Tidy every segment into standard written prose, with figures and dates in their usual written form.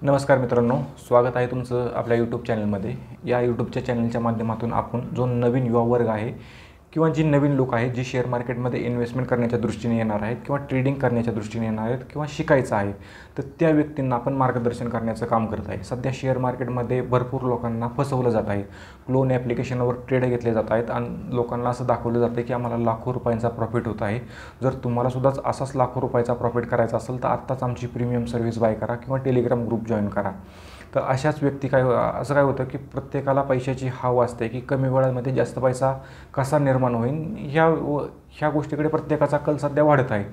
नमस्कार मित्रांनो, स्वागत आहे तुमचं आपल्या यूट्यूब चॅनलमध्ये। या यूट्यूबच्या चॅनलच्या माध्यमातून आपण जो नवीन युवा वर्ग आहे किंवा जी नवीन लोक आहेत जी शेअर मार्केटमध्ये इन्व्हेस्टमेंट करण्याच्या दृष्टीने येणार आहेत किंवा ट्रेडिंग करण्याच्या दृष्टीने येणार आहेत किंवा शिकायचं आहे, तर त्या व्यक्तींना आपण मार्गदर्शन करण्याचं काम करत आहे। सध्या शेअर मार्केटमध्ये भरपूर लोकांना फसवलं जात आहे। क्लोन ॲप्लिकेशनवर ट्रेड घेतले जात आहेत आणि लोकांना असं दाखवलं जातं की आम्हाला लाखो रुपयांचा प्रॉफिट होत आहे। जर तुम्हाला सुद्धा असाच लाखो रुपयाचा प्रॉफिट करायचा असेल तर आत्ताच आमची प्रीमियम सर्व्हिस बाय करा किंवा टेलिग्राम ग्रुप जॉईन करा। तर अशाच व्यक्ती असं काय होतं की प्रत्येकाला पैशाची हाव असते की कमी वेळामध्ये जास्त पैसा कसा निर्माण होईल ह्या गोष्टीकडे प्रत्येकाचा कल सध्या वाढत आहे।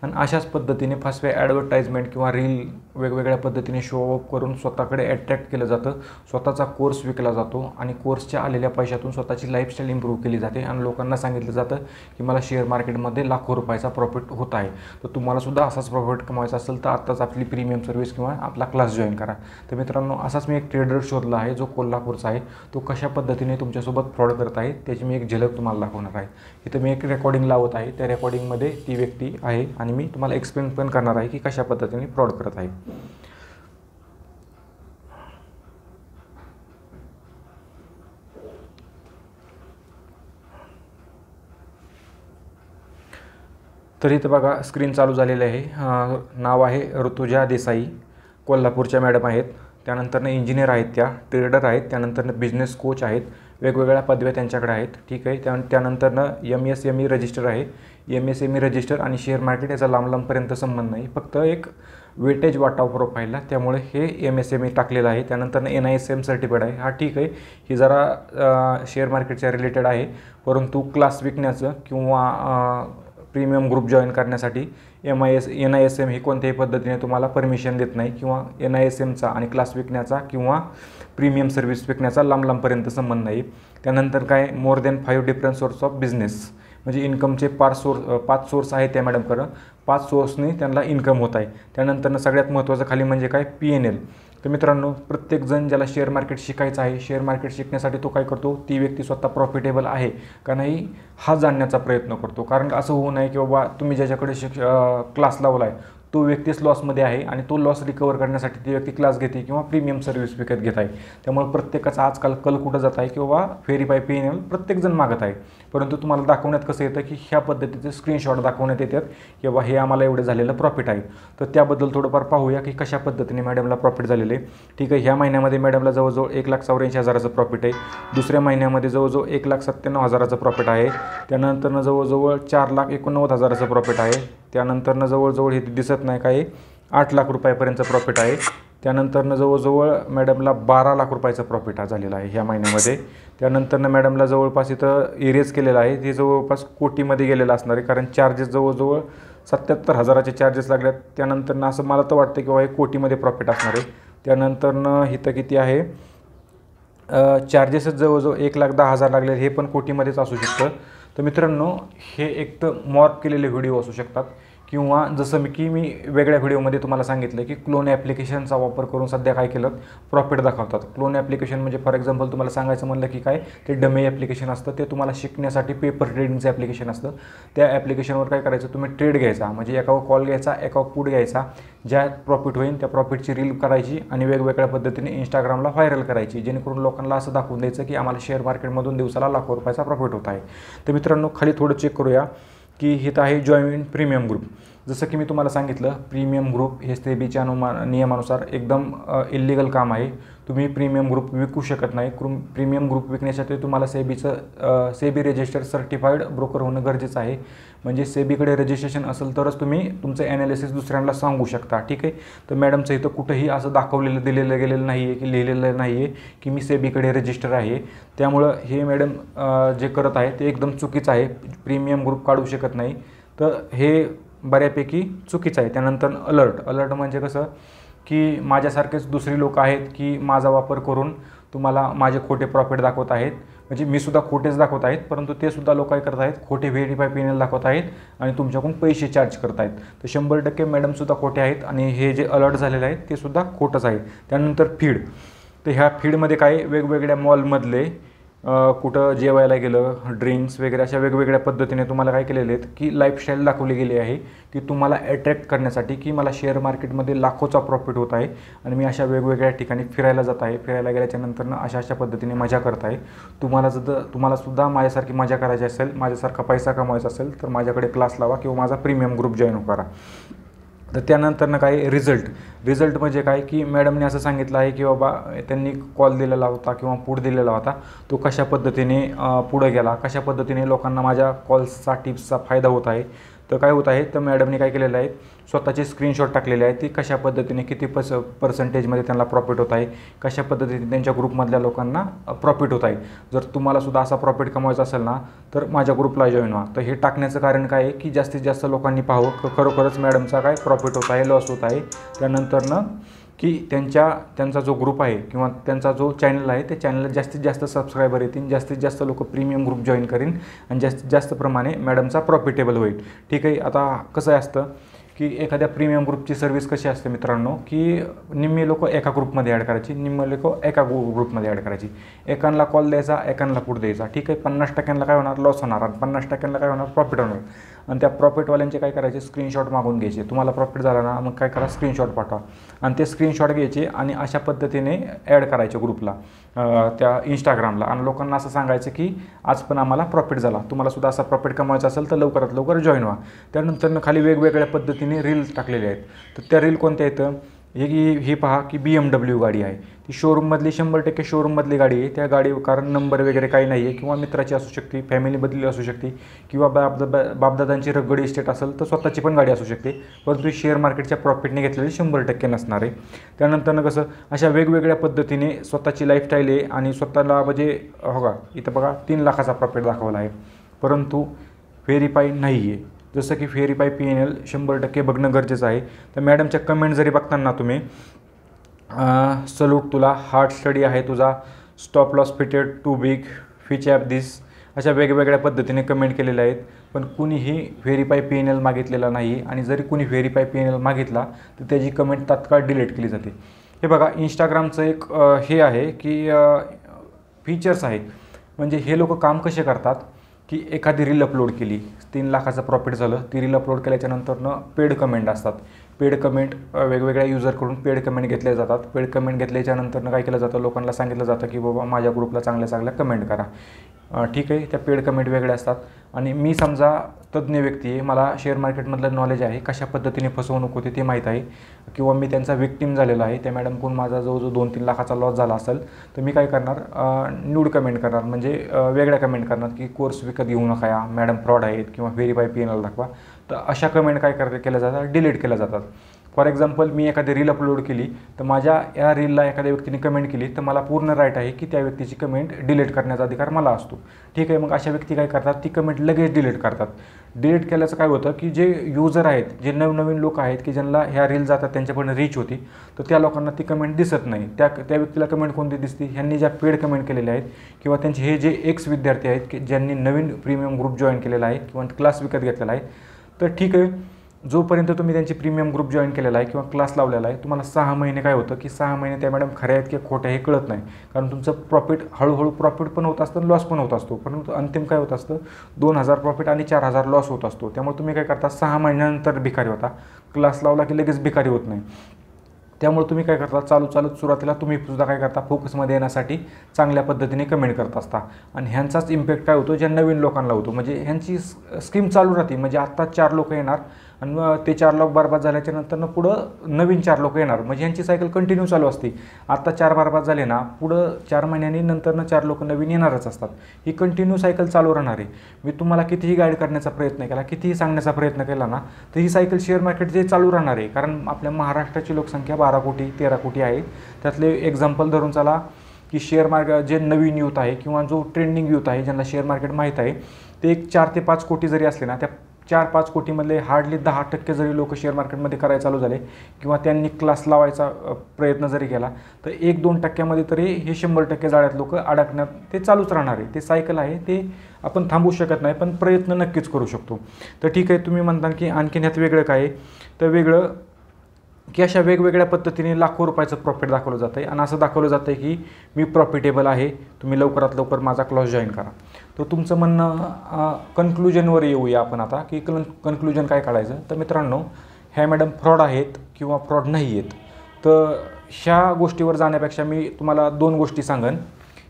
आणि अशाच पद्धतीने फसवे ॲडव्हर्टाइजमेंट किंवा रील वेगवेगळ्या पद्धतीने शो ऑफ करून स्वतःकडे अट्रॅक्ट केलं जातं। स्वतःचा कोर्स विकला जातो आणि कोर्सच्या आलेल्या पैशातून स्वतःची लाईफस्टाईल इम्प्रूव्ह केली जाते आणि लोकांना सांगितलं जातं की मला शेअर मार्केटमध्ये लाखो रुपयाचा प्रॉफिट होत आहे। तर तुम्हाला सुद्धा असाच प्रॉफिट कमवायचा असेल तर आत्ताच आपली प्रीमियम सर्व्हिस किंवा आपला क्लास जॉईन करा। तर मित्रांनो, असाच मी एक ट्रेडर शोधला आहे जो कोल्हापूरचा आहे। तो कशा पद्धतीने तुमच्यासोबत फ्रॉड करत आहे त्याची मी एक झलक तुम्हाला दाखवणार आहे। इथं मी एक रेकॉर्डिंग लावत आहे, त्या रेकॉर्डिंगमध्ये ती व्यक्ती आहे आणि मी तुम्हाला एक्सप्लेन पण करणार आहे की कशा पद्धतीने फ्रॉड करत आहे। तर इथं बघा स्क्रीन चालू झालेली आहे। नाव आहे ऋतुजा देसाई, कोल्हापूरच्या मॅडम आहेत। त्यानंतर इंजिनियर आहेत, त्या ट्रेडर आहेत, त्यानंतर बिझनेस कोच आहेत, वेगवेगळ्या पदव्या त्यांच्याकडे आहेत। ठीक आहे, त्यानंतर MSME रजिस्टर आहे। MSME रजिस्टर आणि शेअर मार्केट याचा लांबपर्यंत संबंध नाही, फक्त एक वेटेज वाटाव प्रोफाईलला, त्यामुळे हे MSME टाकलेलं आहे। त्यानंतर NISM सर्टिफाईड आहे। हा ठीक आहे, ही जरा शेअर मार्केटच्या रिलेटेड आहे, परंतु क्लास विकण्याचं किंवा प्रीमियम ग्रुप जॉईन करण्यासाठी NISM ही कोणत्याही पद्धतीने तुम्हाला परमिशन देत नाही किंवा NISMचा आणि क्लास विकण्याचा किंवा प्रीमियम सर्व्हिस विकण्याचा लांबपर्यंत संबंध नाही। त्यानंतर काय more than 5 different source of business, म्हणजे इन्कमचे 5 सोर्स आहे त्या मॅडमकडं, 5 सोर्सनी त्यांना इन्कम होत आहे। त्यानंतर सगळ्यात महत्त्वाचं खाली म्हणजे काय PNL। तर मित्रांनो, प्रत्येकजण ज्याला शेअर मार्केट शिकायचं आहे, शेअर मार्केट शिकण्यासाठी तो काय करतो, ती व्यक्ती स्वतः प्रॉफिटेबल आहे का नाही हा जाणण्याचा प्रयत्न करतो। कारण असं होऊ नये की बाबा तुम्ही ज्याच्याकडे क्लास लावला आहे तो व्यक्तीच लॉसमध्ये आहे आणि तो लॉस रिकवर करण्यासाठी ती व्यक्ती क्लास घेते किंवा प्रीमियम सर्व्हिस विकत घेत आहे। त्यामुळे प्रत्येकाचा आजकाल कल कुठं जात आहे की बाबा व्हेरीफाय PNL प्रत्येकजण मागत आहे, परंतु तुम्हाला दाखवण्यात कसं येतं की ह्या पद्धतीचे स्क्रीनशॉट दाखवण्यात येतात की बाबा हे आम्हाला एवढं झालेलं प्रॉफिट आहे। तर त्याबद्दल थोडंफार पाहूया की कशा पद्धतीने मॅडमला प्रॉफिट झालेले आहे। ठीक आहे, ह्या महिन्यामध्ये मॅडमला जवळजवळ 1,84,000चं प्रॉफिट आहे। दुसऱ्या महिन्यामध्ये जवळजवळ 1,97,000चं प्रॉफिट आहे। त्यानंतर जवळजवळ 4,89,000चं प्रॉफिट आहे। त्यानंतर जवळजवळ हे दिसत नाही काय 8 लाख रुपयापर्यंतचं प्रॉफिट आहे। त्यानंतर जवळजवळ मॅडमला 12 लाख रुपयाचं प्रॉफिट झालेलं आहे ह्या महिन्यामध्ये। त्यानंतर मॅडमला जवळपास इथं एरेज केलेलं आहे, ते जवळपास कोटीमध्ये गेलेलं असणार आहे, कारण चार्जेस जवळजवळ 77,000चे चार्जेस लागल्यात। त्यानंतर असं मला तर वाटतं की बाबा हे कोटीमध्ये प्रॉफिट असणार आहे। त्यानंतर इथं किती आहे, चार्जेसच जवळजवळ 1,10,000 लागले, हे पण कोटीमध्येच असू शकतं। तर मित्रांनो, हे एक तर मॉर्क केलेले व्हिडिओ असू शकतात किंवा जसं मी वेगळ्या व्हिडिओमध्ये तुम्हाला सांगितलं की क्लोन ॲप्लिकेशनचा वापर करून सध्या काय केलं प्रॉफिट दाखवतात। क्लोन ॲप्लिकेशन म्हणजे फॉर एक्झाम्पल तुम्हाला सांगायचं म्हणलं की काय ते डमी ॲप्लिकेशन असतं, ते तुम्हाला शिकण्यासाठी पेपर ट्रेडिंगचं ॲप्लिकेशन असतं। त्या ॲप्लिकेशनवर काय करायचं, तुम्ही ट्रेड घ्यायचा, म्हणजे एकावर कॉल घ्यायचा, एकावर पुट घ्यायचा, ज्या प्रॉफिट होईल त्या प्रॉफिटची रील करायची आणि वेगवेगळ्या पद्धतीने इंस्टाग्रामला व्हायरल करायची, जेणेकरून लोकांना असं दाखवून द्यायचं की आम्हाला शेअर मार्केटमधून दिवसाला लाखो रुपयाचा प्रॉफिट होत आहे। तर मित्रांनो, खाली थोडं चेक करूया की इथं आहे जॉईन प्रीमियम ग्रुप। जसं की मी तुम्हाला सांगितलं, प्रीमियम ग्रुप हे सेबीच्या नियमानुसार एकदम इल्लीगल काम आहे। तुम्ही प्रीमियम ग्रुप विकू शकत नाही। प्रीमियम ग्रुप विकण्यासाठी तुम्हाला सेबी रजिस्टर सर्टिफाईड ब्रोकर होणं गरजेचं आहे, म्हणजे सेबीकडे रजिस्ट्रेशन असेल तरच तुम्ही तुमचं ॲनालिसिस दुसऱ्यांना सांगू शकता। ठीक आहे, तर मॅडमचं इथं कुठंही असं दिलेलं गेलेलं नाही आहे की लिहिलेलं नाही आहे की मी सेबीकडे रजिस्टर आहे। त्यामुळं हे मॅडम जे करत आहे ते एकदम चुकीचं आहे, प्रीमियम ग्रुप काढू शकत नाही, तर हे बऱ्यापैकी चुकीचं आहे। त्यानंतर अलर्ट म्हणजे कसं की माझ्यासारखेच दुसरी लोक आहेत की माझा वापर करून तुम्हाला माझे खोटे प्रॉफिट दाखवत आहेत, म्हणजे मी सुद्धा खोटेच दाखवत आहेत, परंतु ते सुद्धा लोक काय करत आहेत, खोटे व्हेरीफाय PNL दाखवत आहेत आणि तुमच्याकडून पैसे चार्ज करत आहेत। तर 100% मॅडमसुद्धा खोटे आहेत आणि हे जे अलर्ट झालेले आहेत ते सुद्धा खोटंच आहे। त्यानंतर फीड, तर ह्या फीडमध्ये काय वेगवेगळ्या मॉलमधले कुठं जेवायला गेलं, ड्रिंक्स वगैरे अशा वेगवेगळ्या पद्धतीने तुम्हाला काय केलेले आहेत की लाईफस्टाईल दाखवली गेली आहे की तुम्हाला अट्रॅक्ट करण्यासाठी की मला शेअर मार्केटमध्ये लाखोचा प्रॉफिट होत आहे आणि मी अशा वेगवेगळ्या ठिकाणी फिरायला जात आहे. फिरायला गेल्याच्यानंतर अशा पद्धतीने मजा करत आहे. तुम्हालासुद्धा माझ्यासारखी मजा करायची असेल, माझ्यासारखा पैसा कमवायचा असेल तर माझ्याकडे क्लास लावा किंवा माझा प्रीमियम ग्रुप जॉईन करा. तर त्यानंतरनं काय रिझल्ट म्हणजे काय की मॅडमने असं सांगितलं आहे की बाबा त्यांनी कॉल दिलेला होता किंवा पुढ दिलेला होता, तो कशा पद्धतीने पुढं गेला, कशा पद्धतीने लोकांना माझ्या कॉल्सचा टिप्सचा फायदा होत आहे. तर काय होत आहे तर मॅडमने काय केलेलं आहे, स्वतःचे स्क्रीनशॉट टाकलेले आहेत, ती कशा पद्धतीने किती पर्सेंटेजमध्ये त्यांना प्रॉफिट होत आहे, कशा पद्धतीने त्यांच्या ग्रुपमधल्या लोकांना प्रॉफिट होत आहे. जर तुम्हालासुद्धा असा प्रॉफिट कमवायचा असेल ना तर माझ्या ग्रुपला जॉईन व्हा. तर हे टाकण्याचं कारण काय आहे की जास्तीत जास्त लोकांनी पाहावं खरोखरच मॅडमचा काय प्रॉफिट होत आहे, लॉस होत आहे. त्यानंतरनं की त्यांचा जो ग्रुप आहे किंवा त्यांचा जो चॅनल आहे त्या चॅनलला जास्तीत जास्त सबस्क्रायबर येतील, जास्तीत जास्त लोक प्रीमियम ग्रुप जॉईन करीन आणि जास्तीत जास्त प्रमाणे मॅडमचा प्रॉफिटेबल होईल. ठीक आहे. आता कसं असतं की एखाद्या प्रीमियम ग्रुपची सर्व्हिस कशी असते मित्रांनो की निम्मे लोक एका ग्रुपमध्ये ॲड करायची, निम्मे लोक एका ग्रुपमध्ये ॲड करायची. एकांना कॉल द्यायचा, एकांना पुढे द्यायचा. ठीक आहे. 50% काय होणार, लॉस होणार आणि 50% काय होणार, प्रॉफिट होणार. आणि त्या प्रॉफिटवाल्यांचे काय करायचे, स्क्रीनशॉट मागून घ्यायचे. तुम्हाला प्रॉफिट झाला ना मग काय करा, स्क्रीनशॉट पाठवा आणि ते स्क्रीनशॉट घ्यायचे आणि अशा पद्धतीने ॲड करायचे ग्रुपला, त्या इंस्टाग्रामला आणि लोकांना असं सांगायचं की आज पण आम्हाला प्रॉफिट झाला, तुम्हालासुद्धा असा प्रॉफिट कमवायचा असेल तर लवकरात लवकर जॉईन व्हा. त्यानंतर खाली वेगवेगळ्या पद्धतीने रील्स टाकलेले आहेत. तर त्या रील कोणत्या आहेत, ही पहा की BMW गाडी आहे, ती शोरूममधली 100% शोरूममधली गाडी आहे. त्या गाडी कारण नंबर वगैरे काही नाही आहे किंवा मित्राची असू शकते, फॅमिलीमधली असू शकते किंवा बापदादांची रगड इस्टेट असेल तर स्वतःची पण गाडी असू शकते, परंतु शेअर मार्केटच्या प्रॉफिटने घेतलेली 100% नसणार आहे. त्यानंतर कसं अशा वेगवेगळ्या पद्धतीने स्वतःची लाईफस्टाईल आहे आणि स्वतःला म्हणजे हो का इथं बघा 3 लाखाचा प्रॉफिट दाखवला आहे, परंतु व्हेरीफाई नाही आहे. जसं की व्हेरीफाय PNL 100% बघणं गरजेचं आहे. तर मॅडमच्या कमेंट जरी बघताना तुम्ही सल्यूट तुला, हार्ड स्टडी आहे तुझा, stop loss fitted to big, फिच ॲप दिस, अशा वेगवेगळ्या पद्धतीने कमेंट केलेल्या आहेत. पण कुणीही व्हेरीफाय PNL मागितलेला नाही आणि जरी कुणी व्हेरीफाय PNL मागितला तर त्याची कमेंट तात्काळ डिलीट केली जाते. हे बघा इंस्टाग्रामचं एक हे आहे की फीचर्स आहेत. म्हणजे हे लोक काम कसे करतात की एखादी रील अपलोड केली, 3 लाखाचं प्रॉफिट झालं, ती रील अपलोड केल्याच्यानंतरनं पेड कमेंट असतात. पेड कमेंट वेगवेगळ्या युजरकडून पेड कमेंट घेतले जातात. पेड कमेंट घेतल्याच्यानंतरनं काय केलं जातं, लोकांना सांगितलं जातं की बाबा माझ्या ग्रुपला चांगल्या चांगल्या कमेंट करा. ठीक आहे. त्या पेड कमेंट वेगळ्या असतात आणि मी समजा तज्ज्ञ व्यक्ती आहे, मला शेअर मार्केटमधलं नॉलेज आहे, कशा पद्धतीने फसवणूक होते ते माहीत आहे किंवा मी त्यांचा विक्टीम झालेला आहे, त्या मॅडमकडून माझा जो 2-3 लाखाचा लॉस झाला असेल तर मी काय करणार, न्यूड कमेंट करणार, म्हणजे वेगळ्या कमेंट करणार की कोर्स विकत घेऊ नका, मॅडम फ्रॉड आहेत किंवा व्हेरीफाय PNL दाखवा. तर अशा कमेंट काय केल्या जातात, डिलीट केल्या जातात. फॉर एक्झाम्पल मी एखादी रील अपलोड केली तर माझ्या या रीलला एखाद्या व्यक्तीने कमेंट केली तर मला पूर्ण राईट आहे की त्या व्यक्तीची कमेंट डिलीट करण्याचा अधिकार मला असतो. ठीक आहे. मग अशा व्यक्ती काय करतात, ती कमेंट लगेच डिलीट करतात. डिलीट केल्याचं काय होतं की जे युजर आहेत, जे नवनवीन लोक आहेत की ज्यांना ह्या रील जातात त्यांच्यापर्यंत रीच होती, तर त्या लोकांना ती कमेंट दिसत नाही. त्या व्यक्तीला कमेंट कोणती दिसते, ह्यांनी ज्या पेड कमेंट केलेल्या आहेत किंवा त्यांचे हे जे एक्स विद्यार्थी आहेत की ज्यांनी नवीन प्रीमियम ग्रुप जॉईन केलेला आहे किंवा क्लास विकत घेतलेला आहे. तर ठीक आहे, जोपर्यंत तुम्ही त्यांची प्रीमियम ग्रुप जॉईन केलेला आहे किंवा क्लास लावलेला आहे, तुम्हाला 6 महिने काय होतं की 6 महिने त्या मॅडम खऱ्या आहेत की खोट्या हे कळत नाही. कारण तुमचं प्रॉफिट हळूहळू प्रॉफिट पण होत असतं, लॉस पण होत असतो, परंतु अंतिम काय होत असतं 2000 प्रॉफिट आणि 4000 लॉस होत असतो. त्यामुळे तुम्ही काय करता, 6 महिन्यानंतर भिकारी होता. क्लास लावला की लगेच भिकारी होत नाही. त्यामुळे तुम्ही काय करता, चालत सुरुवातीला तुम्ही सुद्धा काय करता, फोकसमध्ये येण्यासाठी चांगल्या पद्धतीने कमेंट करत असता आणि ह्यांचाच इम्पॅक्ट काय होतो, ज्या नवीन लोकांना होतो. म्हणजे ह्यांची स्कीम चालू राहते. म्हणजे आत्ता 4 लोक येणार आणि ते 4 लोक बरबाद झाल्याच्या नंतरनं पुढं नवीन 4 लोक येणार. म्हणजे ह्यांची सायकल कंटिन्यू चालू असते. आत्ता 4 बरबाद झाले ना, पुढं 4 महिन्यांनी नंतरनं 4 लोक नवीन येणारच असतात. ही कंटिन्यू सायकल चालू राहणार आहे. मी तुम्हाला कितीही गाईड करण्याचा प्रयत्न केला, कितीही सांगण्याचा प्रयत्न केला ना, तर ही सायकल शेअर मार्केट जे चालू राहणार आहे. कारण आपल्या महाराष्ट्राची लोकसंख्या 12 कोटी 13 कोटी आहे. त्यातले एक्झाम्पल धरून चला की शेअर मार्केट जे नवीन यूथ आहे किंवा जो ट्रेंडिंग यूथ आहे, ज्यांना शेअर मार्केट माहीत आहे, ते एक 4 ते 5 कोटी जरी असले ना, त्या 4-5 कोटीमधले हार्डली 10% जरी लोक शेअर मार्केटमध्ये करायला चालू झाले किंवा त्यांनी क्लास लावायचा प्रयत्न जरी केला तर 1-2% तरी हे 100% जाळ्यात लोक अडकण्यात ते चालूच राहणार आहे. ते सायकल आहे, ते आपण थांबवू शकत नाही, पण प्रयत्न नक्कीच करू शकतो. तर ठीक आहे. तुम्ही म्हणता की आणखीन ह्यात वेगळं काय आहे, तर वेगळं की अशा वेगवेगळ्या पद्धतीने लाखो रुपयाचं प्रॉफिट दाखवलं जातं आहे आणि असं दाखवलं जातं आहे की मी प्रॉफिटेबल आहे, तुम्ही लवकरात लवकर माझा क्लास जॉईन करा. तर तुमचं म्हणणं कन्क्लुजनवर येऊया आपण आता, की कन्क्लुजन काय काढायचं. तर मित्रांनो, ह्या मॅडम फ्रॉड आहेत किंवा फ्रॉड नाही आहेत. तर ह्या गोष्टीवर जाण्यापेक्षा मी तुम्हाला 2 गोष्टी सांगेन,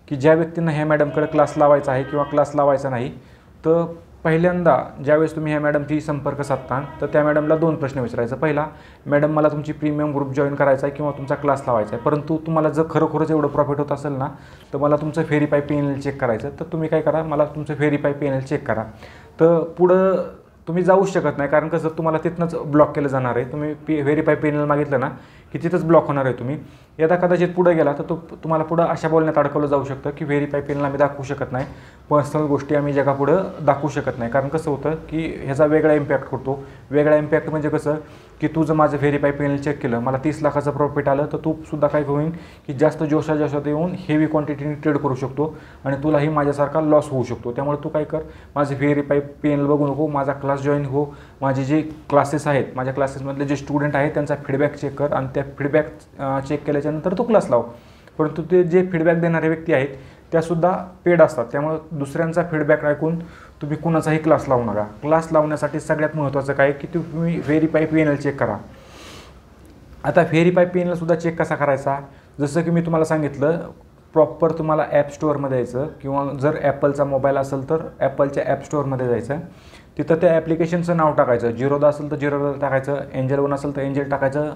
की ज्या व्यक्तींना ह्या मॅडमकडे क्लास लावायचा आहे किंवा क्लास लावायचा नाही, तर पहिल्यांदा ज्यावेळेस तुम्ही ह्या मॅडमशी संपर्क साधता तर त्या मॅडमला 2 प्रश्न विचारायचा. पहिला, मॅडम मला तुमची प्रीमियम ग्रुप जॉईन करायचा आहे किंवा तुमचा क्लास लावायचा आहे, परंतु तुम्हाला जर खरोखरच एवढं प्रॉफिट होत असेल ना, तर मला तुमचं व्हेरीफाय PNL चेक करायचं. तर तुम्ही काय करा, मला तुमचं व्हेरीफाय PNL चेक करा. तर पुढं तुम्ही जाऊच शकत नाही, कारण कसं तुम्हाला तिथनंच ब्लॉक केलं जाणार आहे. तुम्ही व्हेरीफाय PNL मागितलं ना की तिथंच ब्लॉक होणार आहे. तुम्ही यदा कदाचित पुढे गेला तर तुम्हाला पुढं अशा बोलण्यात अडकवलं जाऊ शकतं की व्हेरीफाय PNL आम्ही दाखवू शकत नाही, पर्सनल गोष्टी आम्ही जगापुढं दाखवू शकत नाही. कारण कसं होतं की ह्याचा वेगळा इम्पॅक्ट होतो. वेगळा इम्पॅक्ट म्हणजे कसं की तू जर माझं व्हेरीफाय PNL चेक केलं, मला 30 लाखाचं प्रॉफिट आलं, तर तू सुद्धा काय होईल की जास्त जोशात येऊन हेवी क्वांटिटीने ट्रेड करू शकतो आणि तुलाही माझ्यासारखा लॉस होऊ शकतो. त्यामुळे तू काय कर, माझे व्हेरीफाय PNL बघू नको, माझा क्लास जॉईन हो, माझे जे क्लासेस आहेत, माझ्या क्लासेसमधले जे स्टुडंट आहेत त्यांचा फीडबॅक चेक कर आणि त्या फीडबॅक चेक केल्याच्यानंतर तो क्लास लाव. परंतु ते जे फीडबॅक देणारे व्यक्ती आहेत त्यासुद्धा पेड असतात. त्यामुळे दुसऱ्यांचा फीडबॅक ऐकून तुम्ही कुणाचाही क्लास लावू नका. क्लास लावण्यासाठी सगळ्यात महत्त्वाचं काय की तुम्ही व्हेरीफाय PNL चेक करा. आता व्हेरीफाय PNL सुद्धा चेक कसा करायचा, जसं की मी तुम्हाला सांगितलं, प्रॉपर तुम्हाला ॲप स्टोअरमध्ये जायचं किंवा जर ॲपलचा मोबाईल असेल तर ॲपलच्या ॲप स्टोअरमध्ये जायचं. तिथं त्या ॲप्लिकेशनचं नाव टाकायचं. जिरोदा असेल तर जिरोदा टाकायचं, एंजल वन असेल तर एंजल टाकायचं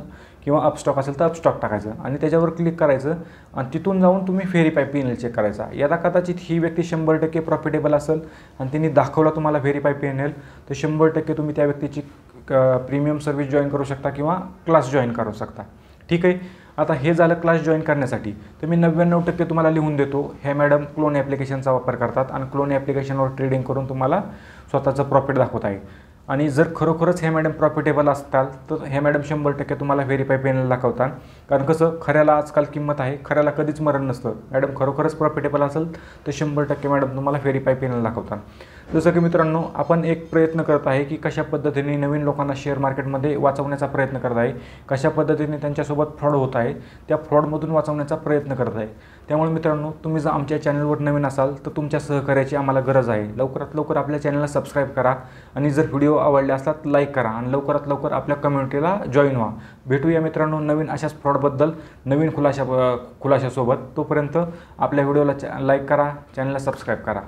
किंवा अपस्टॉक असेल तर अपस्टॉक टाकायचं आणि त्याच्यावर क्लिक करायचं आणि तिथून जाऊन तुम्ही व्हेरीफाय PNL चेक करायचा. यदा कदाचित ही व्यक्ती 100% प्रॉफिटेबल असेल आणि त्यांनी दाखवला तुम्हाला व्हेरीफाय PNL, तर 100% तुम्ही त्या व्यक्तीची प्रीमियम सर्व्हिस जॉईन करू शकता किंवा क्लास जॉईन करू शकता. ठीक आहे. आता हे झालं क्लास जॉईन करण्यासाठी. तर मी 99% तुम्हाला लिहून देतो, ह्या मॅडम क्लोन ॲप्लिकेशनचा वापर करतात आणि क्लोन ॲप्लिकेशनवर ट्रेडिंग करून तुम्हाला स्वतःचं प्रॉफिट दाखवत आहे. आणि जर खरोखरच हे मॅडम प्रॉफिटेबल असतात तर हे मॅडम 100% तुम्हाला व्हेरीफाय PNL दाखवतात. कारण कसं, खऱ्याला आजकाल किंमत आहे, खऱ्याला कधीच मरण नसतं. मॅडम खरोखरच प्रॉफिटेबल असेल तर 100% मॅडम तुम्हाला व्हेरीफाय PNL दाखवतात. जसं की मित्रांनो, आपण एक प्रयत्न करत आहे की कशा पद्धतीने नवीन लोकांना शेअर मार्केटमध्ये वाचवण्याचा प्रयत्न करत आहे, कशा पद्धतीने त्यांच्यासोबत फ्रॉड होत आहे, त्या फ्रॉडमधून वाचवण्याचा प्रयत्न करत आहे. त्यामुळे मित्रांनो, तुम्ही जर आमच्या चॅनलवर नवीन असाल तर तुमच्या सहकार्याची आम्हाला गरज आहे. लवकरात लवकर आपल्या चॅनलला सबस्क्राईब करा आणि जर व्हिडिओ आवडले असतात लाईक करा आणि लवकरात लवकर आपल्या कम्युनिटीला जॉईन व्हा. भेटूया मित्रांनो नवीन अशाच फ्रॉडबद्दल नवीन खुलाशासोबत. तोपर्यंत आपल्या व्हिडिओला लाईक करा, चॅनलला सबस्क्राईब करा.